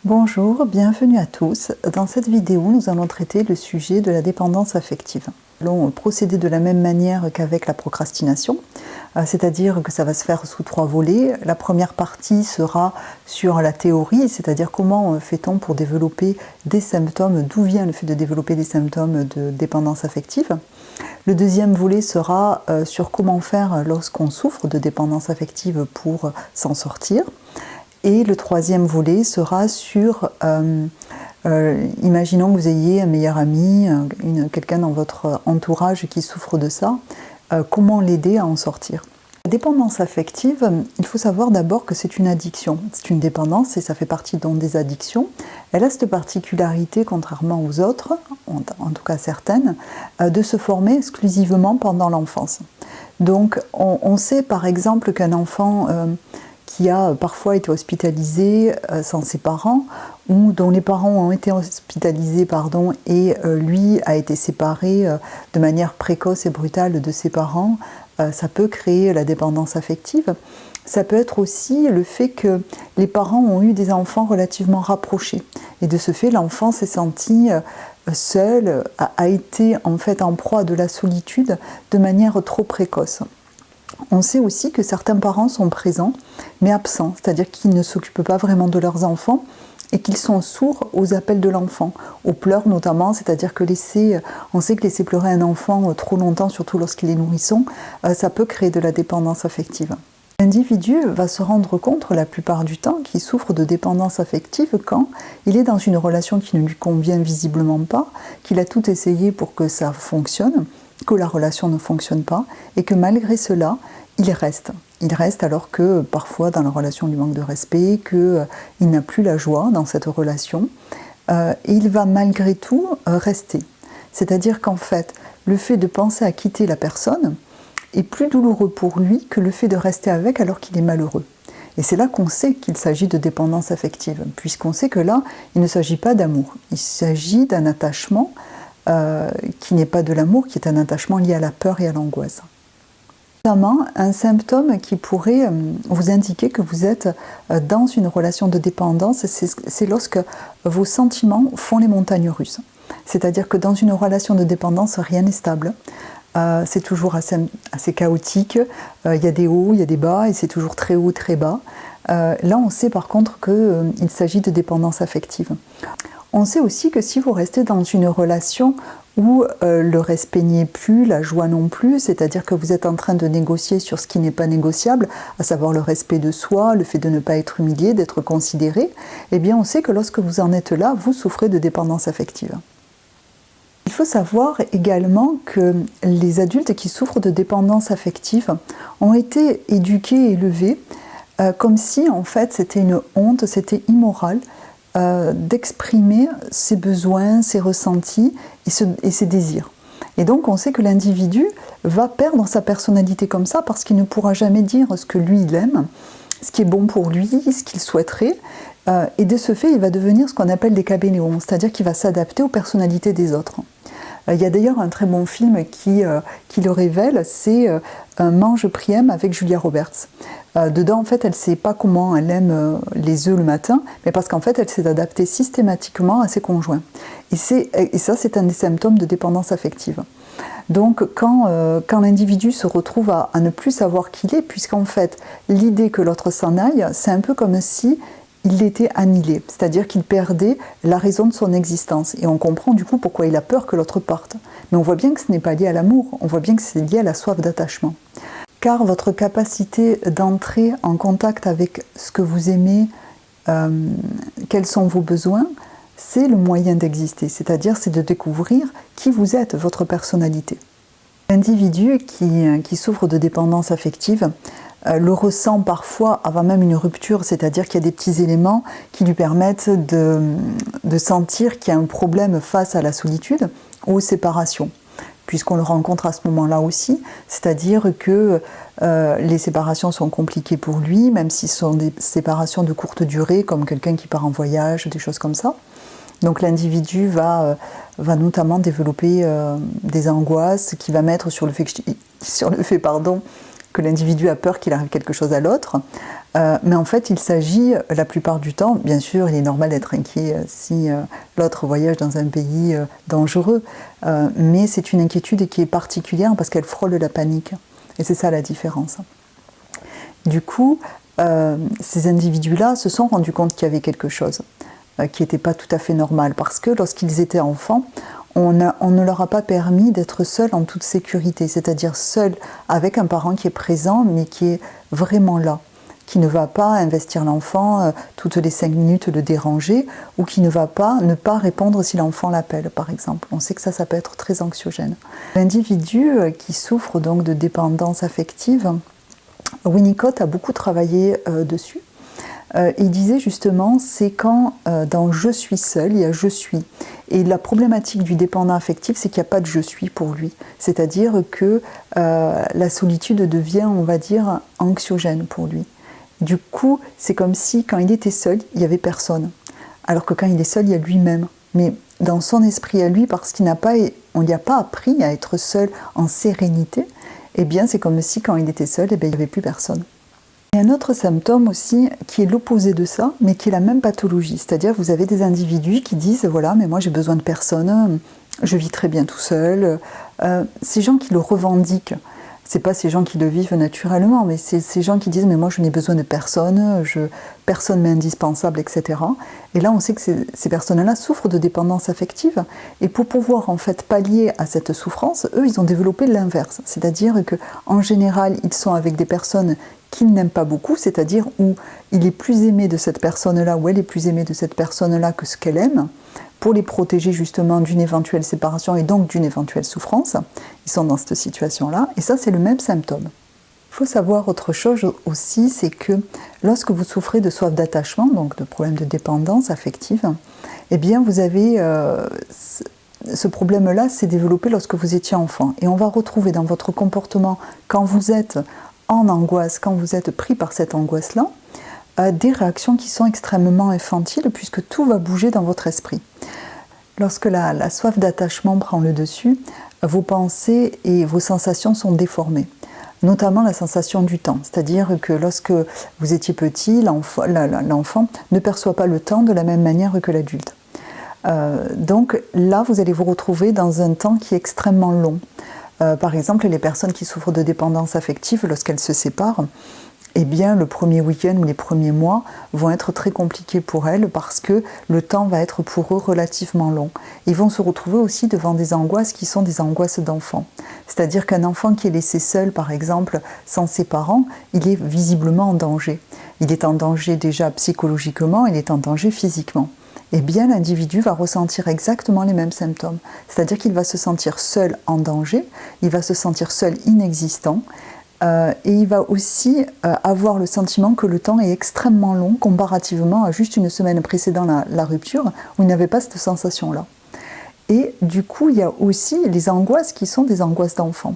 Bonjour, bienvenue à tous. Dans cette vidéo, nous allons traiter le sujet de la dépendance affective. Nous allons procéder de la même manière qu'avec la procrastination, c'est-à-dire que ça va se faire sous 3 volets. La première partie sera sur la théorie, c'est-à-dire comment fait-on pour développer des symptômes, d'où vient le fait de développer des symptômes de dépendance affective. Le deuxième volet sera sur comment faire lorsqu'on souffre de dépendance affective pour s'en sortir. Et le troisième volet sera sur, imaginons que vous ayez un meilleur ami, quelqu'un dans votre entourage qui souffre de ça, comment l'aider à en sortir. La dépendance affective, il faut savoir d'abord que c'est une addiction. C'est une dépendance et ça fait partie donc des addictions. Elle a cette particularité, contrairement aux autres, en tout cas certaines, de se former exclusivement pendant l'enfance. Donc on sait par exemple qu'un enfant qui a parfois été hospitalisé sans ses parents, ou dont les parents ont été hospitalisés, et lui a été séparé de manière précoce et brutale de ses parents, ça peut créer la dépendance affective. Ça peut être aussi le fait que les parents ont eu des enfants relativement rapprochés. Et de ce fait, l'enfant s'est senti seul, a été en fait en proie de la solitude de manière trop précoce. On sait aussi que certains parents sont présents, mais absents, c'est-à-dire qu'ils ne s'occupent pas vraiment de leurs enfants et qu'ils sont sourds aux appels de l'enfant, aux pleurs notamment, c'est-à-dire que on sait que laisser pleurer un enfant trop longtemps, surtout lorsqu'il est nourrisson, ça peut créer de la dépendance affective. L'individu va se rendre compte la plupart du temps qu'il souffre de dépendance affective quand il est dans une relation qui ne lui convient visiblement pas, qu'il a tout essayé pour que ça fonctionne, que la relation ne fonctionne pas et que malgré cela, il reste. Il reste alors que parfois dans la relation il lui manque de respect, qu'il n'a plus la joie dans cette relation et il va malgré tout rester. C'est-à-dire qu'en fait, le fait de penser à quitter la personne est plus douloureux pour lui que le fait de rester avec alors qu'il est malheureux. Et c'est là qu'on sait qu'il s'agit de dépendance affective, puisqu'on sait que là, il ne s'agit pas d'amour, il s'agit d'un attachement qui n'est pas de l'amour, qui est un attachement lié à la peur et à l'angoisse. Notamment, un symptôme qui pourrait vous indiquer que vous êtes dans une relation de dépendance, c'est lorsque vos sentiments font les montagnes russes. C'est-à-dire que dans une relation de dépendance, rien n'est stable. C'est toujours assez chaotique, il y a des hauts, il y a des bas, et c'est toujours très haut, très bas. Là, on sait par contre qu'il s'agit de dépendance affective. On sait aussi que si vous restez dans une relation où le respect n'y est plus, la joie non plus, c'est-à-dire que vous êtes en train de négocier sur ce qui n'est pas négociable, à savoir le respect de soi, le fait de ne pas être humilié, d'être considéré, eh bien on sait que lorsque vous en êtes là, vous souffrez de dépendance affective. Il faut savoir également que les adultes qui souffrent de dépendance affective ont été éduqués et élevés comme si en fait c'était une honte, c'était immoral d'exprimer ses besoins, ses ressentis et ses désirs. Et donc on sait que l'individu va perdre sa personnalité comme ça parce qu'il ne pourra jamais dire ce que lui il aime, ce qui est bon pour lui, ce qu'il souhaiterait, et de ce fait il va devenir ce qu'on appelle des caméléons, c'est-à-dire qu'il va s'adapter aux personnalités des autres. Il y a d'ailleurs un très bon film qui le révèle, c'est Mange, prie, aime avec Julia Roberts. Dedans, en fait, elle ne sait pas comment elle aime les œufs le matin, mais parce qu'en fait, elle s'est adaptée systématiquement à ses conjoints. Et ça, c'est un des symptômes de dépendance affective. Donc, quand l'individu se retrouve à ne plus savoir qui il est, puisqu'en fait, l'idée que l'autre s'en aille, c'est un peu comme si il était annihilé, c'est-à-dire qu'il perdait la raison de son existence. Et on comprend du coup pourquoi il a peur que l'autre parte. Mais on voit bien que ce n'est pas lié à l'amour, on voit bien que c'est lié à la soif d'attachement. Car votre capacité d'entrer en contact avec ce que vous aimez, quels sont vos besoins, c'est le moyen d'exister, c'est-à-dire c'est de découvrir qui vous êtes, votre personnalité. L'individu qui souffre de dépendance affective le ressent parfois avant même une rupture, c'est-à-dire qu'il y a des petits éléments qui lui permettent de sentir qu'il y a un problème face à la solitude ou aux séparations, puisqu'on le rencontre à ce moment-là aussi, c'est-à-dire que les séparations sont compliquées pour lui, même si ce sont des séparations de courte durée, comme quelqu'un qui part en voyage, des choses comme ça. Donc l'individu va notamment développer des angoisses qui va mettre sur le fait que l'individu a peur qu'il arrive quelque chose à l'autre. Mais en fait, il s'agit la plupart du temps, bien sûr, il est normal d'être inquiet si l'autre voyage dans un pays dangereux, mais c'est une inquiétude qui est particulière parce qu'elle frôle la panique. Et c'est ça la différence. Du coup, ces individus-là se sont rendus compte qu'il y avait quelque chose qui n'était pas tout à fait normal, parce que lorsqu'ils étaient enfants, on ne leur a pas permis d'être seuls en toute sécurité, c'est-à-dire seuls avec un parent qui est présent, mais qui est vraiment là, qui ne va pas investir l'enfant toutes les 5 minutes le déranger, ou qui ne va pas ne pas répondre si l'enfant l'appelle, par exemple. On sait que ça peut être très anxiogène. L'individu qui souffre donc de dépendance affective, Winnicott a beaucoup travaillé dessus. Il disait justement, c'est quand dans « je suis seul », il y a « je suis ». Et la problématique du dépendant affectif, c'est qu'il n'y a pas de « je suis » pour lui. C'est-à-dire que la solitude devient, on va dire, anxiogène pour lui. Du coup, c'est comme si quand il était seul, il n'y avait personne. Alors que quand il est seul, il y a lui-même. Mais dans son esprit à lui, parce qu'on ne lui a pas appris à être seul en sérénité, eh bien c'est comme si quand il était seul, eh bien, il n'y avait plus personne. Il y a un autre symptôme aussi qui est l'opposé de ça, mais qui est la même pathologie. C'est-à-dire vous avez des individus qui disent « voilà, mais moi j'ai besoin de personne, je vis très bien tout seul ». Ces gens qui le revendiquent, c'est pas ces gens qui le vivent naturellement, mais c'est ces gens qui disent « mais moi je n'ai besoin de personne, personne m'est indispensable, etc. » Et là on sait que ces personnes-là souffrent de dépendance affective, et pour pouvoir en fait pallier à cette souffrance, eux ils ont développé l'inverse. C'est-à-dire qu'en général ils sont avec des personnes qu'ils n'aiment pas beaucoup, c'est-à-dire où il est plus aimé de cette personne-là, ou elle est plus aimée de cette personne-là que ce qu'elle aime, pour les protéger justement d'une éventuelle séparation et donc d'une éventuelle souffrance. Ils sont dans cette situation-là, et ça c'est le même symptôme. Il faut savoir autre chose aussi, c'est que lorsque vous souffrez de soif d'attachement, donc de problèmes de dépendance affective, eh bien vous avez... ce problème-là s'est développé lorsque vous étiez enfant. Et on va retrouver dans votre comportement, quand vous êtes en angoisse, quand vous êtes pris par cette angoisse-là, des réactions qui sont extrêmement infantiles puisque tout va bouger dans votre esprit. Lorsque la soif d'attachement prend le dessus, vos pensées et vos sensations sont déformées, notamment la sensation du temps. C'est-à-dire que lorsque vous étiez petit, l'enfant ne perçoit pas le temps de la même manière que l'adulte. Donc là, vous allez vous retrouver dans un temps qui est extrêmement long. Par exemple, les personnes qui souffrent de dépendance affective, lorsqu'elles se séparent, eh bien, le premier week-end ou les premiers mois vont être très compliqués pour elles parce que le temps va être pour eux relativement long. Ils vont se retrouver aussi devant des angoisses qui sont des angoisses d'enfant. C'est-à-dire qu'un enfant qui est laissé seul, par exemple, sans ses parents, il est visiblement en danger. Il est en danger déjà psychologiquement, il est en danger physiquement. Eh bien, l'individu va ressentir exactement les mêmes symptômes. C'est-à-dire qu'il va se sentir seul en danger, il va se sentir seul inexistant, et il va aussi avoir le sentiment que le temps est extrêmement long comparativement à juste une semaine précédant la rupture où il n'avait pas cette sensation-là. Et du coup, il y a aussi les angoisses qui sont des angoisses d'enfant.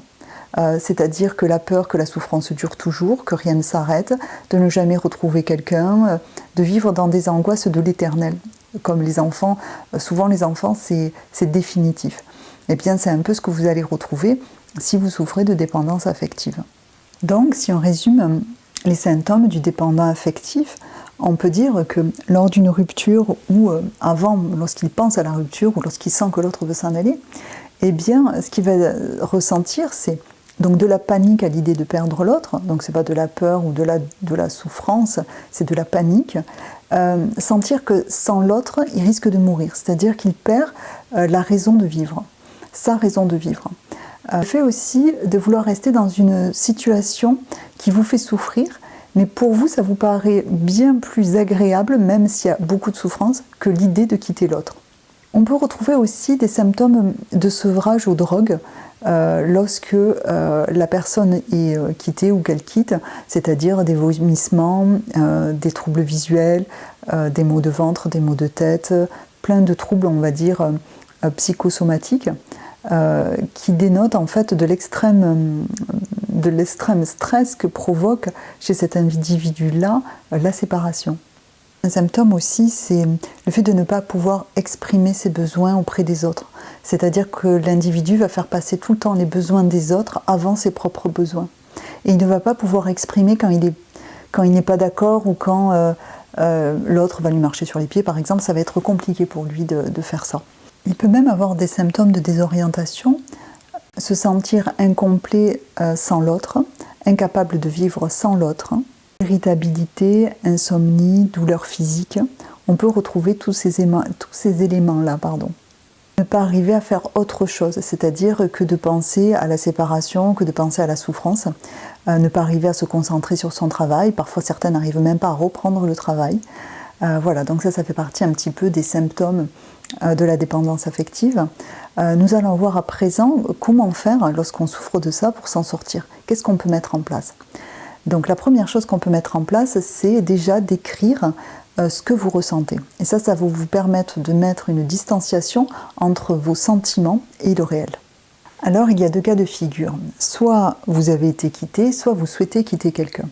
C'est-à-dire que la peur que la souffrance dure toujours, que rien ne s'arrête, de ne jamais retrouver quelqu'un, de vivre dans des angoisses de l'éternel. Comme les enfants, souvent les enfants c'est définitif. Eh bien c'est un peu ce que vous allez retrouver si vous souffrez de dépendance affective. Donc si on résume les symptômes du dépendant affectif, on peut dire que lors d'une rupture ou avant, lorsqu'il pense à la rupture ou lorsqu'il sent que l'autre veut s'en aller, eh bien ce qu'il va ressentir c'est donc de la panique à l'idée de perdre l'autre, donc c'est pas de la peur ou de la souffrance, c'est de la panique. Sentir que sans l'autre, il risque de mourir, c'est-à-dire qu'il perd la raison de vivre, sa raison de vivre. Le fait aussi de vouloir rester dans une situation qui vous fait souffrir, mais pour vous, ça vous paraît bien plus agréable, même s'il y a beaucoup de souffrance, que l'idée de quitter l'autre. On peut retrouver aussi des symptômes de sevrage aux drogues lorsque la personne est quittée ou qu'elle quitte, c'est-à-dire des vomissements, des troubles visuels, des maux de ventre, des maux de tête, plein de troubles, on va dire, psychosomatiques, qui dénotent en fait de l'extrême stress que provoque chez cet individu-là la séparation. Un symptôme aussi, c'est le fait de ne pas pouvoir exprimer ses besoins auprès des autres. C'est-à-dire que l'individu va faire passer tout le temps les besoins des autres avant ses propres besoins. Et il ne va pas pouvoir exprimer quand il n'est pas d'accord ou quand l'autre va lui marcher sur les pieds, par exemple. Ça va être compliqué pour lui de faire ça. Il peut même avoir des symptômes de désorientation, se sentir incomplet sans l'autre, incapable de vivre sans l'autre, irritabilité, insomnie, douleur physique. On peut retrouver tous ces éléments-là. Ne pas arriver à faire autre chose, c'est-à-dire que de penser à la séparation, que de penser à la souffrance, ne pas arriver à se concentrer sur son travail. Parfois, certains n'arrivent même pas à reprendre le travail. Voilà, donc ça fait partie un petit peu des symptômes de la dépendance affective. Nous allons voir à présent comment faire lorsqu'on souffre de ça pour s'en sortir. Qu'est-ce qu'on peut mettre en place? Donc la première chose qu'on peut mettre en place, c'est déjà d'écrire ce que vous ressentez. Et ça va vous permettre de mettre une distanciation entre vos sentiments et le réel. Alors il y a deux cas de figure. Soit vous avez été quitté, soit vous souhaitez quitter quelqu'un.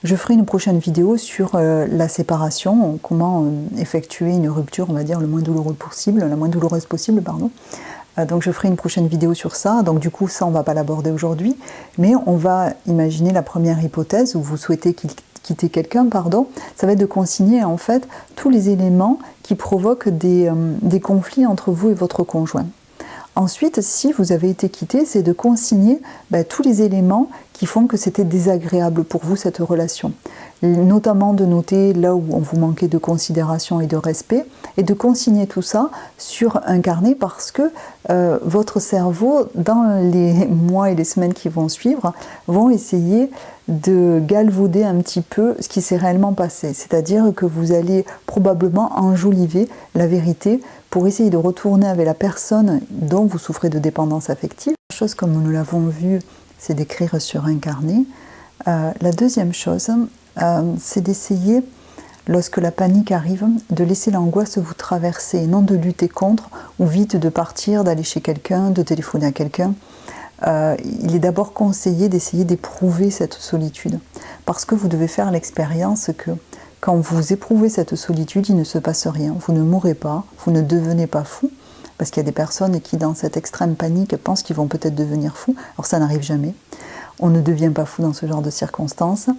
Je ferai une prochaine vidéo sur la séparation, comment effectuer une rupture, on va dire, la moins douloureuse possible, pardon. Donc je ferai une prochaine vidéo sur ça, donc du coup ça on ne va pas l'aborder aujourd'hui, mais on va imaginer la première hypothèse où vous souhaitez quitter quelqu'un, ça va être de consigner en fait tous les éléments qui provoquent des conflits entre vous et votre conjoint. Ensuite, si vous avez été quitté, c'est de consigner tous les éléments qui font que c'était désagréable pour vous cette relation. Notamment de noter là où on vous manquait de considération et de respect, et de consigner tout ça sur un carnet parce que votre cerveau, dans les mois et les semaines qui vont suivre, vont essayer de galvauder un petit peu ce qui s'est réellement passé. C'est-à-dire que vous allez probablement enjoliver la vérité pour essayer de retourner avec la personne dont vous souffrez de dépendance affective. La chose, comme nous l'avons vu, c'est d'écrire sur un carnet. La deuxième chose, c'est d'essayer, lorsque la panique arrive, de laisser l'angoisse vous traverser, et non de lutter contre, ou vite de partir, d'aller chez quelqu'un, de téléphoner à quelqu'un. Il est d'abord conseillé d'essayer d'éprouver cette solitude, parce que vous devez faire l'expérience que quand vous éprouvez cette solitude, il ne se passe rien. Vous ne mourrez pas, vous ne devenez pas fou, parce qu'il y a des personnes qui, dans cette extrême panique, pensent qu'ils vont peut-être devenir fous. Alors ça n'arrive jamais. On ne devient pas fou dans ce genre de circonstances.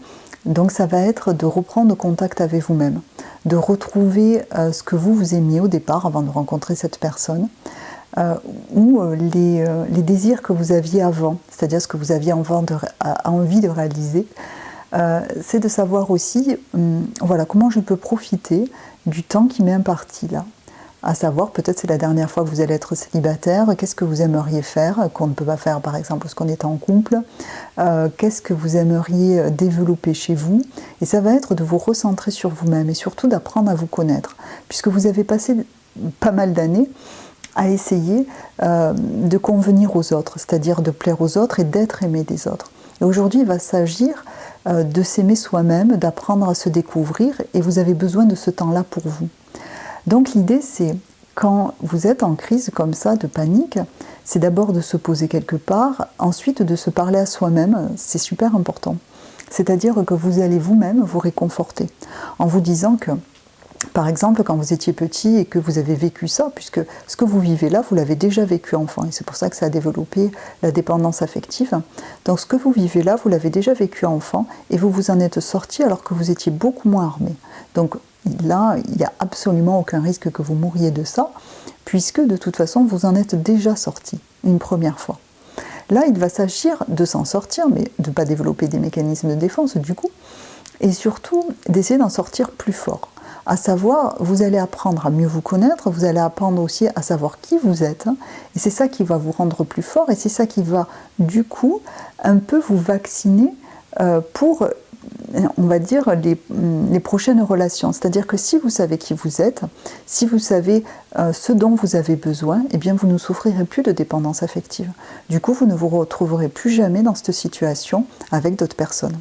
Donc ça va être de reprendre contact avec vous-même, de retrouver ce que vous aimiez au départ, avant de rencontrer cette personne, ou les désirs que vous aviez avant, c'est-à-dire ce que vous aviez envie de réaliser. C'est de savoir aussi voilà, comment je peux profiter du temps qui m'est imparti là. À savoir, peut-être c'est la dernière fois que vous allez être célibataire, qu'est-ce que vous aimeriez faire, qu'on ne peut pas faire par exemple lorsqu'on est en couple, qu'est-ce que vous aimeriez développer chez vous, et ça va être de vous recentrer sur vous-même et surtout d'apprendre à vous connaître, puisque vous avez passé pas mal d'années à essayer de convenir aux autres, c'est-à-dire de plaire aux autres et d'être aimé des autres. Et aujourd'hui, il va s'agir de s'aimer soi-même, d'apprendre à se découvrir, et vous avez besoin de ce temps-là pour vous. Donc l'idée, c'est, quand vous êtes en crise comme ça, de panique, c'est d'abord de se poser quelque part, ensuite de se parler à soi-même, c'est super important. C'est-à-dire que vous allez vous-même vous réconforter, en vous disant que, par exemple, quand vous étiez petit et que vous avez vécu ça, puisque ce que vous vivez là, vous l'avez déjà vécu enfant, et c'est pour ça que ça a développé la dépendance affective. Donc ce que vous vivez là, vous l'avez déjà vécu enfant, et vous vous en êtes sorti alors que vous étiez beaucoup moins armé. Donc là, il n'y a absolument aucun risque que vous mouriez de ça, puisque de toute façon, vous en êtes déjà sorti une première fois. Là, il va s'agir de s'en sortir, mais de ne pas développer des mécanismes de défense du coup, et surtout d'essayer d'en sortir plus fort. À savoir, vous allez apprendre à mieux vous connaître, vous allez apprendre aussi à savoir qui vous êtes, et c'est ça qui va vous rendre plus fort, et c'est ça qui va, du coup, un peu vous vacciner pour, on va dire, les prochaines relations. C'est-à-dire que si vous savez qui vous êtes, si vous savez ce dont vous avez besoin, eh bien vous ne souffrirez plus de dépendance affective. Du coup, vous ne vous retrouverez plus jamais dans cette situation avec d'autres personnes.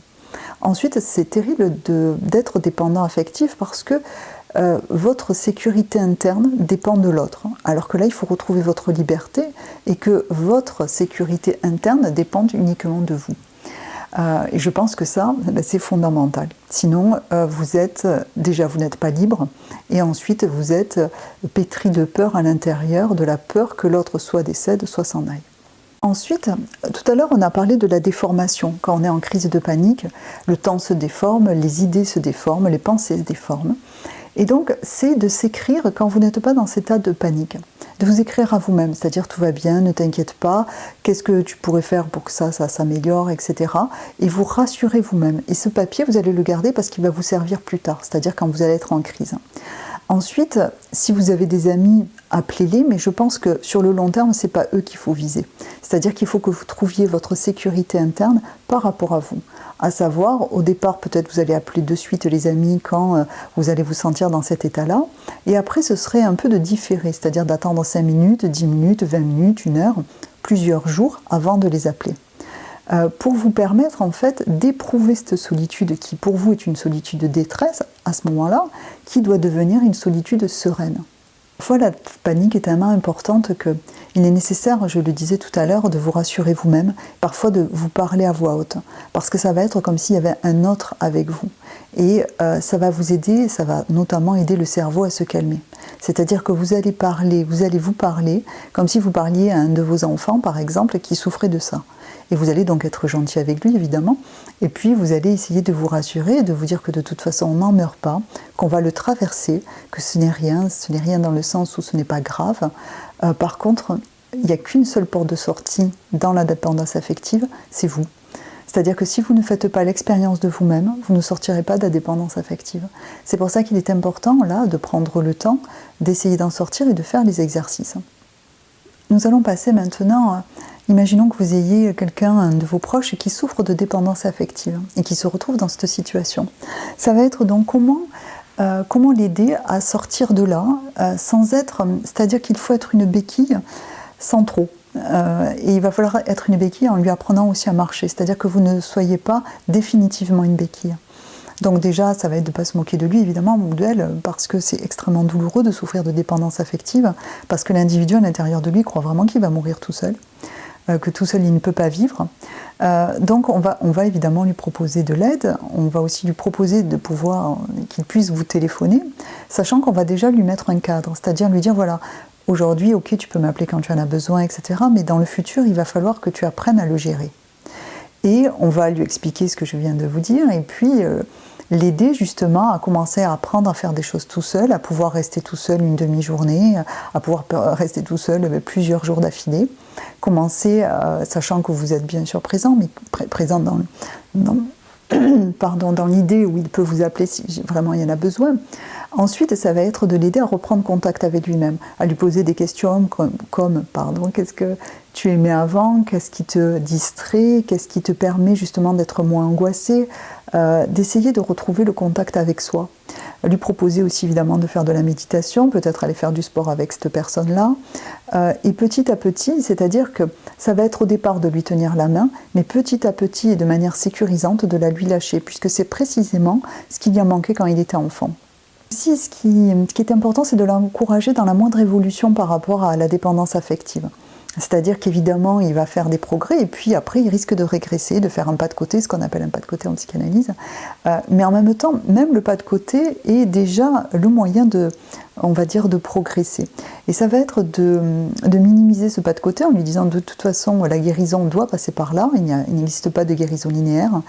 Ensuite, c'est terrible d'être dépendant affectif parce que votre sécurité interne dépend de l'autre. Alors que là, il faut retrouver votre liberté et que votre sécurité interne dépend uniquement de vous. Et je pense que ça, c'est fondamental. Sinon, vous n'êtes pas libre, et ensuite vous êtes pétri de peur à l'intérieur, de la peur que l'autre soit décède, soit s'en aille. Ensuite, tout à l'heure, on a parlé de la déformation. Quand on est en crise de panique, le temps se déforme, les idées se déforment, les pensées se déforment. Et donc, c'est de s'écrire quand vous n'êtes pas dans cet état de panique. De vous écrire à vous-même, c'est-à-dire tout va bien, ne t'inquiète pas, qu'est-ce que tu pourrais faire pour que ça s'améliore, etc. Et vous rassurez vous-même. Et ce papier, vous allez le garder parce qu'il va vous servir plus tard, c'est-à-dire quand vous allez être en crise. Ensuite, si vous avez des amis, appelez-les, mais je pense que sur le long terme, ce n'est pas eux qu'il faut viser. C'est-à-dire qu'il faut que vous trouviez votre sécurité interne par rapport à vous. À savoir, au départ, peut-être vous allez appeler de suite les amis quand vous allez vous sentir dans cet état-là. Et après, ce serait un peu de différer, c'est-à-dire d'attendre 5 minutes, 10 minutes, 20 minutes, 1 heure, plusieurs jours avant de les appeler. Pour vous permettre en fait d'éprouver cette solitude qui pour vous est une solitude de détresse à ce moment-là, qui doit devenir une solitude sereine. Parfois la panique est tellement importante qu'il est nécessaire, je le disais tout à l'heure, de vous rassurer vous-même, parfois de vous parler à voix haute, parce que ça va être comme s'il y avait un autre avec vous. Et ça va vous aider, ça va notamment aider le cerveau à se calmer. C'est-à-dire que vous allez vous parler comme si vous parliez à un de vos enfants, par exemple, qui souffrait de ça. Et vous allez donc être gentil avec lui, évidemment. Et puis, vous allez essayer de vous rassurer, de vous dire que de toute façon, on n'en meurt pas, qu'on va le traverser, que ce n'est rien dans le sens où ce n'est pas grave. Par contre, il n'y a qu'une seule porte de sortie dans la dépendance affective, c'est vous. C'est-à-dire que si vous ne faites pas l'expérience de vous-même, vous ne sortirez pas de la dépendance affective. C'est pour ça qu'il est important, là, de prendre le temps d'essayer d'en sortir et de faire les exercices. Nous allons passer maintenant, imaginons que vous ayez quelqu'un, un de vos proches, qui souffre de dépendance affective et qui se retrouve dans cette situation. Ça va être donc comment l'aider à sortir de là, sans être, c'est-à-dire qu'il faut être une béquille sans trop. Et il va falloir être une béquille en lui apprenant aussi à marcher, c'est-à-dire que vous ne soyez pas définitivement une béquille. Donc déjà, ça va être de ne pas se moquer de lui, évidemment, ou d'elle, parce que c'est extrêmement douloureux de souffrir de dépendance affective, parce que l'individu à l'intérieur de lui croit vraiment qu'il va mourir tout seul, que tout seul il ne peut pas vivre. Donc on va évidemment lui proposer de l'aide, on va aussi lui proposer de pouvoir qu'il puisse vous téléphoner, sachant qu'on va déjà lui mettre un cadre, c'est-à-dire lui dire voilà, aujourd'hui, ok, tu peux m'appeler quand tu en as besoin, etc., mais dans le futur, il va falloir que tu apprennes à le gérer. Et on va lui expliquer ce que je viens de vous dire, et puis l'aider justement à commencer à apprendre à faire des choses tout seul, à pouvoir rester tout seul une demi-journée, à pouvoir rester tout seul plusieurs jours d'affilée. Commencer, sachant que vous êtes bien sûr présent, mais présent dans l'idée où il peut vous appeler si vraiment il y en a besoin. Ensuite, ça va être de l'aider à reprendre contact avec lui-même, à lui poser des questions comme qu'est-ce que tu aimais avant, qu'est-ce qui te distrait, qu'est-ce qui te permet justement d'être moins angoissé, d'essayer de retrouver le contact avec soi. Lui proposer aussi évidemment de faire de la méditation, peut-être aller faire du sport avec cette personne-là. Et petit à petit, c'est-à-dire que ça va être au départ de lui tenir la main, mais petit à petit et de manière sécurisante de la lui lâcher, puisque c'est précisément ce qui lui a manqué quand il était enfant. Aussi, ce qui est important, c'est de l'encourager dans la moindre évolution par rapport à la dépendance affective. C'est-à-dire qu'évidemment, il va faire des progrès et puis après, il risque de régresser, de faire un pas de côté, ce qu'on appelle un pas de côté en psychanalyse. Mais en même temps, même le pas de côté est déjà le moyen de progresser. Et ça va être de minimiser ce pas de côté en lui disant de toute façon, la guérison doit passer par là. Il n'existe pas de guérison linéaire.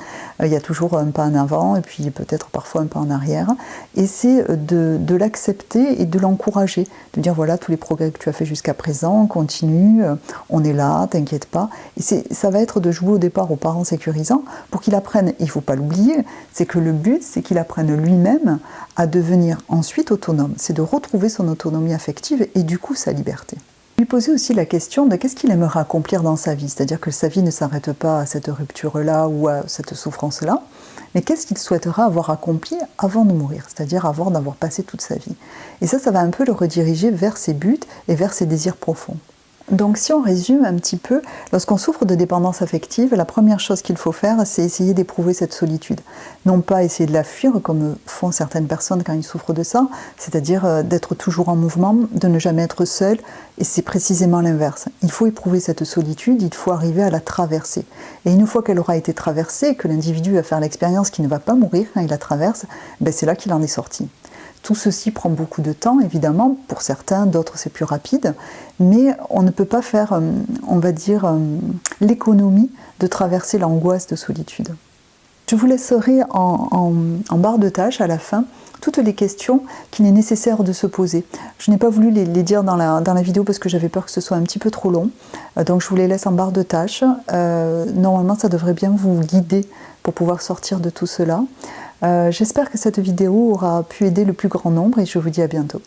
Il y a toujours un pas en avant et puis peut-être parfois un pas en arrière. Et c'est de l'accepter et de l'encourager. De dire voilà, tous les progrès que tu as fait jusqu'à présent, continue, on est là, t'inquiète pas. Et ça va être de jouer au départ aux parents sécurisants pour qu'il apprenne, il ne faut pas l'oublier, c'est que le but, c'est qu'il apprenne lui-même à devenir ensuite autonome. C'est de retrouver son autonomie affective et du coup sa liberté. Lui poser aussi la question de qu'est-ce qu'il aimerait accomplir dans sa vie, c'est-à-dire que sa vie ne s'arrête pas à cette rupture-là ou à cette souffrance-là, mais qu'est-ce qu'il souhaiterait avoir accompli avant de mourir, c'est-à-dire avant d'avoir passé toute sa vie. Et ça va un peu le rediriger vers ses buts et vers ses désirs profonds. Donc si on résume un petit peu, lorsqu'on souffre de dépendance affective, la première chose qu'il faut faire, c'est essayer d'éprouver cette solitude. Non pas essayer de la fuir, comme font certaines personnes quand ils souffrent de ça, c'est-à-dire d'être toujours en mouvement, de ne jamais être seul, et c'est précisément l'inverse. Il faut éprouver cette solitude, il faut arriver à la traverser. Et une fois qu'elle aura été traversée, que l'individu va faire l'expérience qu'il ne va pas mourir quand il la traverse, c'est là qu'il en est sorti. Tout ceci prend beaucoup de temps, évidemment, pour certains, d'autres c'est plus rapide, mais on ne peut pas faire, on va dire, l'économie de traverser l'angoisse de solitude. Je vous laisserai en barre de tâches à la fin toutes les questions qu'il est nécessaire de se poser. Je n'ai pas voulu les dire dans la vidéo parce que j'avais peur que ce soit un petit peu trop long, donc je vous les laisse en barre de tâches. Normalement ça devrait bien vous guider pour pouvoir sortir de tout cela. J'espère que cette vidéo aura pu aider le plus grand nombre et je vous dis à bientôt.